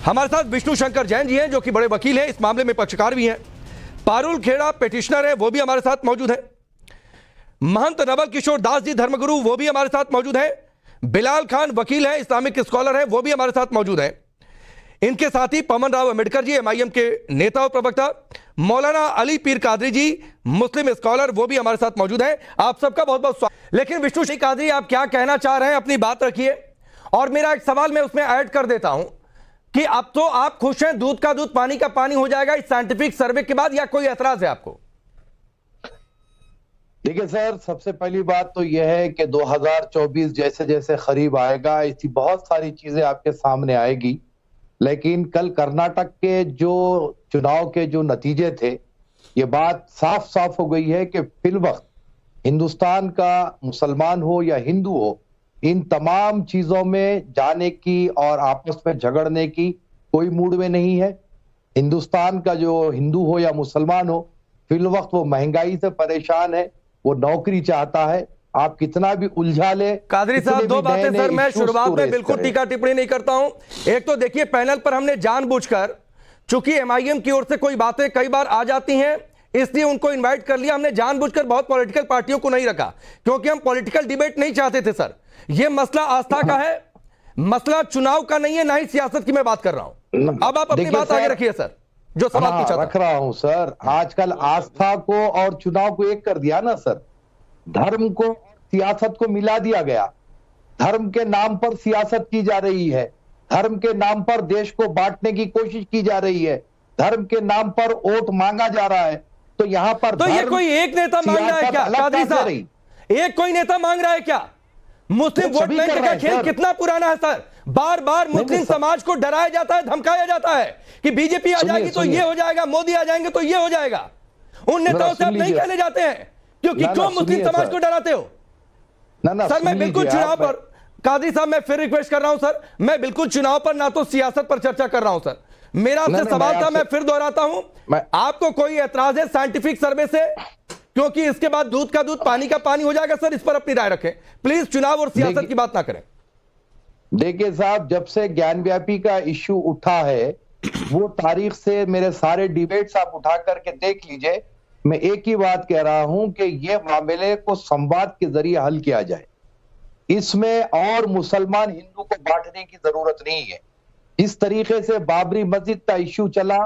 हमारे साथ विष्णु शंकर जैन जी हैं जो कि बड़े वकील हैं, इस मामले में पक्षकार भी हैं। पारुल खेड़ा पेटिशनर है, वो भी हमारे साथ मौजूद है। महंत नवल किशोर दास जी धर्मगुरु, वो भी हमारे साथ मौजूद है। बिलाल खान वकील है, इस्लामिक स्कॉलर है, वो भी हमारे साथ मौजूद है। इनके साथ ही पवन राव अम्बेडकर जी एमआईएम के नेता और प्रवक्ता, मौलाना अली पीर कादरी जी मुस्लिम स्कॉलर, वो भी हमारे साथ मौजूद हैं। आप सबका बहुत बहुत स्वागत। लेकिन विष्णु सिंह कादरी, आप क्या कहना चाह रहे हैं, अपनी बात रखिए। और मेरा एक सवाल मैं उसमें ऐड कर देता हूं कि अब तो आप खुश हैं, दूध का दूध पानी का पानी हो जाएगा इस साइंटिफिक सर्वे के बाद, या कोई ऐतराज है आपको? देखिए सर, सबसे पहली बात तो यह है कि 2024 जैसे जैसे करीब आएगा, ऐसी बहुत सारी चीजें आपके सामने आएगी। लेकिन कल कर्नाटक के जो चुनाव के जो नतीजे थे, ये बात साफ साफ हो गई है कि फिलवक्त हिंदुस्तान का मुसलमान हो या हिंदू हो, इन तमाम चीजों में जाने की और आपस में झगड़ने की कोई मूड में नहीं है। हिंदुस्तान का जो हिंदू हो या मुसलमान हो, फिलवक्त वो महंगाई से परेशान है, वो नौकरी चाहता है। आप कितना भी उलझा ले। कादरी साहब, दो बातें सर, मैं शुरुआत में बिल्कुल टीका टिप्पणी नहीं करता हूं। एक तो देखिए, पैनल पर हमने जानबूझकर, चूंकि एमआईएम की ओर से कोई बातें कई बार आ जाती हैं, इसलिए उनको इनवाइट कर लिया। हमने जानबूझकर बहुत पॉलिटिकल पार्टियों को नहीं रखा, क्योंकि हम पॉलिटिकल डिबेट नहीं चाहते थे सर। यह मसला आस्था का है, मसला चुनाव का नहीं है, ना ही सियासत की मैं बात कर रहा हूं। अब आप अपनी बात आगे रखिए सर, जो सवाल पूछा था। रख रहा हूं सर। आजकल आस्था को और चुनाव को एक कर दिया ना सर। धर्म को सियासत को मिला दिया गया। धर्म के नाम पर सियासत की जा रही है, धर्म के नाम पर देश को बांटने की कोशिश की जा रही है, धर्म के नाम पर वोट मांगा जा रहा है। तो यहाँ पर तो ये कोई एक नेता मांग रहा है क्या कादरी साहब? एक कोई नेता मांग रहा है क्या? मुस्लिम वोट बैंक का खेल कितना पुराना है सर। बार बार मुस्लिम समाज को डराया जाता है, धमकाया जाता है कि बीजेपी आ जाएगी तो ये हो जाएगा, मोदी आ जाएंगे तो ये हो जाएगा। उन नेताओं से आप नहीं कहने जाते हैं, क्योंकि क्यों मुस्लिम समाज को डराते हो? सर मैं बिल्कुल चुनाव पर, कादरी साहब मैं फिर रिक्वेस्ट कर रहा हूं सर, मैं बिल्कुल चुनाव पर ना तो सियासत पर चर्चा कर रहा हूं सर। मेरा आपसे सवाल था, मैं फिर दोहराता हूं, आपको कोई एतराज है साइंटिफिक सर्वे से? क्योंकि इसके बाद दूध का दूध पानी का पानी हो जाएगा सर। इस पर अपनी राय रखें प्लीज, चुनाव और सियासत की बात ना करें। देखिए साहब, जब से ज्ञानव्यापी का इश्यू उठा है, वो तारीख से मेरे सारे डिबेट्स आप उठा करके देख लीजिए। मैं एक ही बात कह रहा हूं कि ये मामले को संवाद के जरिए हल किया जाए। इसमें और मुसलमान हिंदू को बांटने की जरूरत नहीं है। इस तरीके से बाबरी मस्जिद का इश्यू चला,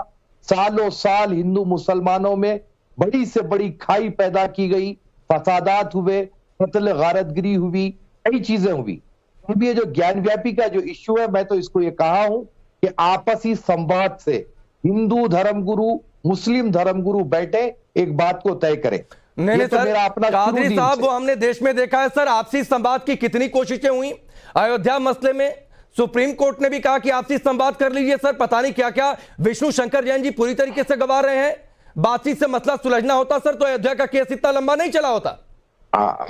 सालों साल हिंदू मुसलमानों में बड़ी से बड़ी खाई पैदा की गई, फसादात हुए, कत्ल गारतगिरी हुई, कई चीजें हुई। अब ये जो ज्ञानव्यापी का जो इश्यू है, मैं तो इसको ये कहा हूं कि आपसी संवाद से हिंदू धर्मगुरु मुस्लिम धर्मगुरु बैठे एक बात को तय करें। नहीं तो सर, कादरी साहब, वो हमने देश में देखा है सर, आपसी संवाद की कितनी कोशिशें हुई। अयोध्या मसले में सुप्रीम कोर्ट ने भी कहा कि आपसी संवाद कर लीजिए सर। पता नहीं क्या क्या विष्णु शंकर जैन जी पूरी तरीके से गवा रहे हैं। बातचीत से मसला सुलझना होता सर तो अयोध्या का केस इतना लंबा नहीं चला होता।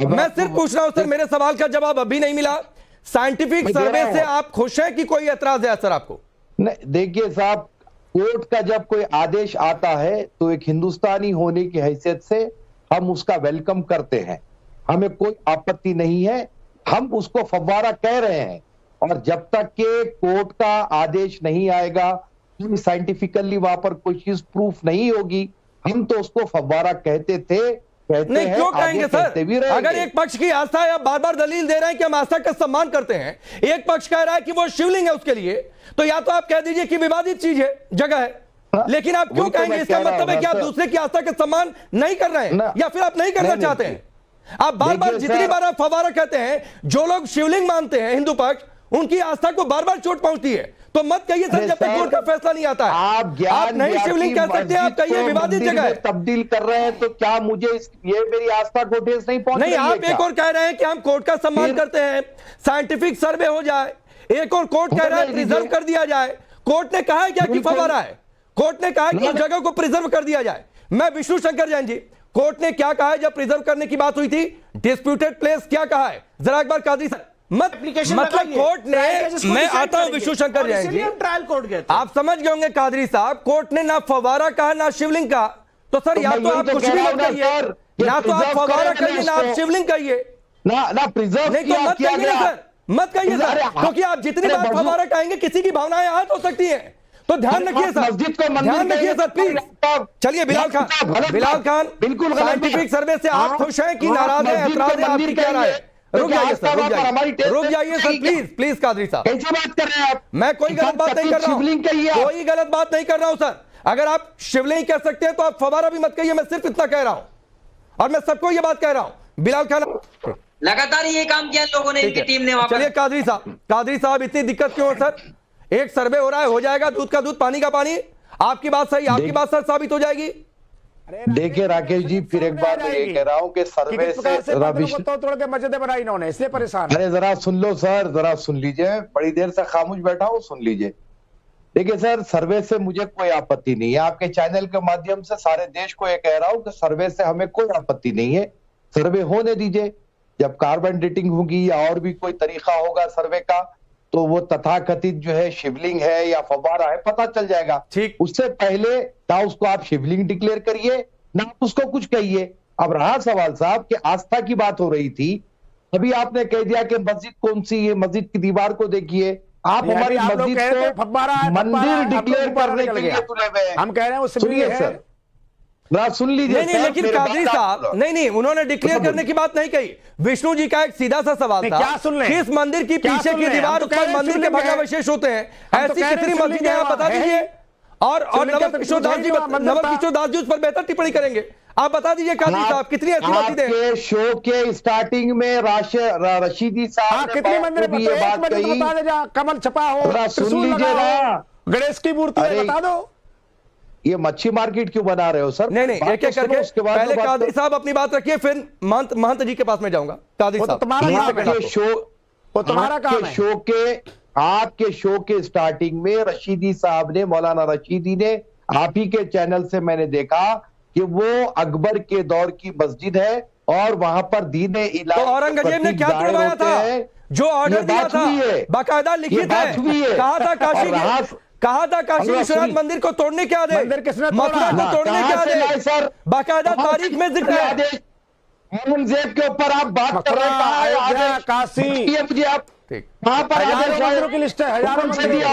मैं सिर्फ पूछ रहा हूं सर, मेरे सवाल का जवाब अभी नहीं मिला। साइंटिफिक सर्वे से आप खुश हैं कि कोई एतराज है सर आपको? नहीं, देखिए साहब, कोर्ट का जब कोई आदेश आता है तो एक हिंदुस्तानी होने की हैसियत से हम उसका वेलकम करते हैं, हमें कोई आपत्ति नहीं है। हम उसको फव्वारा कह रहे हैं, और जब तक के कोर्ट का आदेश नहीं आएगा, साइंटिफिकली वहां पर कोई चीज प्रूफ नहीं होगी, हम तो उसको फव्वारा कहते थे, कहते नहीं हैं, क्यों कहेंगे सर? अगर एक पक्ष की आस्था है, आप बार बार दलील दे रहे हैं कि हम आस्था का सम्मान करते हैं, एक पक्ष कह रहा है कि वो शिवलिंग है उसके लिए, तो या तो आप कह दीजिए कि विवादित चीज है, जगह है। लेकिन आप क्यों कहेंगे? इसका मतलब है कि आप दूसरे की आस्था का सम्मान नहीं कर रहे हैं, या फिर आप नहीं करना चाहते हैं? आप बार बार, जितनी बार आप फव्वारा कहते हैं, जो लोग शिवलिंग मानते हैं हिंदू पक्ष, उनकी आस्था को बार बार चोट पहुंचती है। तो मत कहिए सर जब तक कोर्ट का फैसला नहीं आता है। आप नहीं शिवलिंग कह सकते, आप कहिए विवादित जगह है। तब्दील कर रहे हैं तो क्या मुझे ये मेरी आस्था को ठेस नहीं पहुंच रही है? नहीं, आप एक और कह रहे हैं कि हम कोर्ट का सम्मान करते हैं, साइंटिफिक सर्वे हो जाए। एक और कोर्ट कह रहा है प्रिजर्व कर दिया जाए। कोर्ट ने कहा है क्या कि फव्वारा है? कोर्ट ने कहा है कि उस जगह को प्रिजर्व कर दिया जाए। मैं विष्णु शंकर जैन जी, कोर्ट ने क्या कहा है जब प्रिजर्व करने की बात हुई थी? डिस्प्यूटेड प्लेस क्या कहा है जरा एक बार कादरी सर? मतलब कोर्ट ने, मैं आता हूं विष्णु शंकर जैन जी, ट्रायल कोर्ट गए, आप समझ गए होंगे कादरी साहब, कोर्ट ने ना फव्वारा कहा ना शिवलिंग कहा। तो सर या तो आप कुछ भी मत कहिए, ना तो आप फव्वारा कहिए ना आप शिवलिंग कहिए, ना प्रिजर्व नहीं तो मत कहिए ना सर। मत कहिए सर, क्योंकि आप जितनी बार फव्वारा कहेंगे किसी की भावनाएं आहत हो सकती हैं। तो ध्यान रखिए सर, ध्यान रखिए सर प्लीज। चलिए बिलाल खान, बिल्कुल साइंटिफिक सर्वे से आप खुश हैं कि नाराज हैं, ऐतराज है, आपकी क्या राय है? रुक जाइए सर, रुक जाइए सर, प्लीज कादरी साहब, कैसे बात कर रहे हैं आप? मैं कोई गलत बात नहीं कर रहा हूं, कोई गलत बात नहीं कर रहा हूं सर। अगर आप शिवलिंग कह सकते हैं तो आप फव्वारा भी मत कहिए, मैं सिर्फ इतना कह रहा हूं और मैं सबको ये बात कह रहा हूं। बिलाल खान, लगातार ये काम किया लोगों ने, इनकी टीम ने। चलिए कादरी साहब इतनी दिक्कत क्यों है सर? एक सर्वे हो रहा है, हो जाएगा, दूध का दूध पानी का पानी। आपकी बात सही, आपकी बात सर साबित हो जाएगी। देखिए राकेश जी, फिर एक बार मैं ये कह रहा हूं कि सर्वे से तोड़ के मस्जिदें बनाई इन्होंने, इसलिए परेशान। अरे जरा सुन लो सर, जरा सुन लीजिए, बड़ी देर से खामोश बैठा हूं, सुन लीजिए। देखिए सर, सर्वे से मुझे कोई आपत्ति नहीं है, आपके चैनल के माध्यम से सारे देश को ये कह रहा हूं कि सर्वे से हमें कोई आपत्ति नहीं है, सर्वे होने दीजिए। जब कार्बन डेटिंग होगी या और भी कोई तरीका होगा सर्वे का, तो वो तथाकथित जो है शिवलिंग है या फव्वारा है पता चल जाएगा। ठीक, उससे पहले ना उसको आप शिवलिंग डिक्लेयर करिए, ना आप उसको कुछ कहिए। अब रहा सवाल साहब कि आस्था की बात हो रही थी, अभी आपने कह दिया कि मस्जिद कौन सी है, मस्जिद की दीवार को देखिए। आप हमारी मस्जिद को मंदिर डिक्लेयर करने के लिए तुले हुए हैं। हम कह रहे हैं उसमें है। सुन लीजिए, नहीं, लेकिन कादरी साहब, नहीं, उन्होंने डिक्लेयर करने की बात नहीं कही। विष्णु जी का एक सीधा सा सवाल था, क्या सुन ले? किस मंदिर की पीछे की दीवार, उस पर मंदिर के भग्नावशेष होते हैं, ऐसी कितनी मस्जिदें आप बता दीजिए। और नवल किशोर दास जी उस पर बेहतर टिप्पणी करेंगे। आप बता दीजिए कादरी साहब, कितनी ऐसी मस्जिदें हैं? शो के स्टार्टिंग में रशीदी साहब कितने मंदिर ने ये बात कही, कमल छपा हो, सुन लीजिए ना, गणेश की मूर्ति बता दो। ये मच्छी मार्केट क्यों बना रहे हो सर? नहीं, एक एक करके, पहले कादरी साहब अपनी बात रखिए, फिर महंत जी के पास में जाऊंगा। कादरी साहब, आपके शो के स्टार्टिंग में रशीदी साहब ने, मौलाना रशीदी ने, आप ही के चैनल से मैंने देखा कि वो अकबर के दौर की मस्जिद है और वहां पर दीन इलाही, तो औरंगजेब ने क्या तोड़वाया था? जो ऑर्डर दिया था, बाकायदा लिखित है, कहा था काशी विश्वनाथ मंदिर को तोड़ने के आदेश, मथुरा को तोड़ने के आदेश, बाकायदा तारीख में जिक्र है। औरंगजेब के ऊपर आप बात कर रहे हैं, काशी, मुझे आप वहां पर मंदिरों की लिस्ट है, हजारों मंदिर,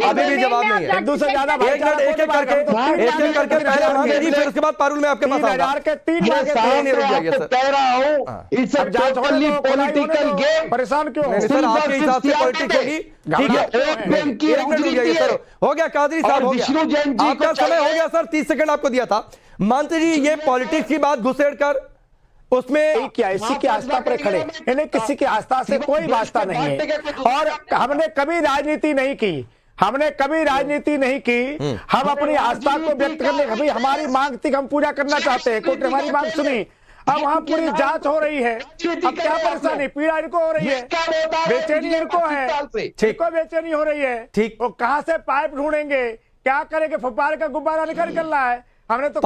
अभी भी जवाब नहीं है। हिंदू से ज्यादा एक करके पहले महंत जी, फिर उसके बाद पारुल में आपके पास आऊंगा। कह रहा हूँ, it's a totally political game. परेशान क्यों सर? आपके हिसाब से पॉलिटिक्स होगी, ठीक है सर, हो गया कादरी साहब, हो गया आपका समय, हो गया सर, 30 सेकंड आपको दिया था। मंत्री जी, ये पॉलिटिक्स की बात घुसेड़ कर उसमें क्या इसी की आस्था पर खड़े, इन्हें किसी की आस्था से कोई वास्ता नहीं है। और हमने कभी राजनीति नहीं की, हमने कभी राजनीति नहीं की। हम अपनी आस्था को व्यक्त करने, कभी हमारी मांग थी, हम पूजा करना चाहते हैं, कोर्ट ने हमारी मांग सुनी, अब वहां पूरी जांच हो रही है। अब क्या परेशानी, पीड़ा इनको हो रही है, बेचैनी इनको है, इनको बेचैनी हो रही है। ठीक, वो कहां से पाइप ढूंढेंगे, क्या करेंगे? फव्वारे का गुब्बारा निकल रहा है। हमने तो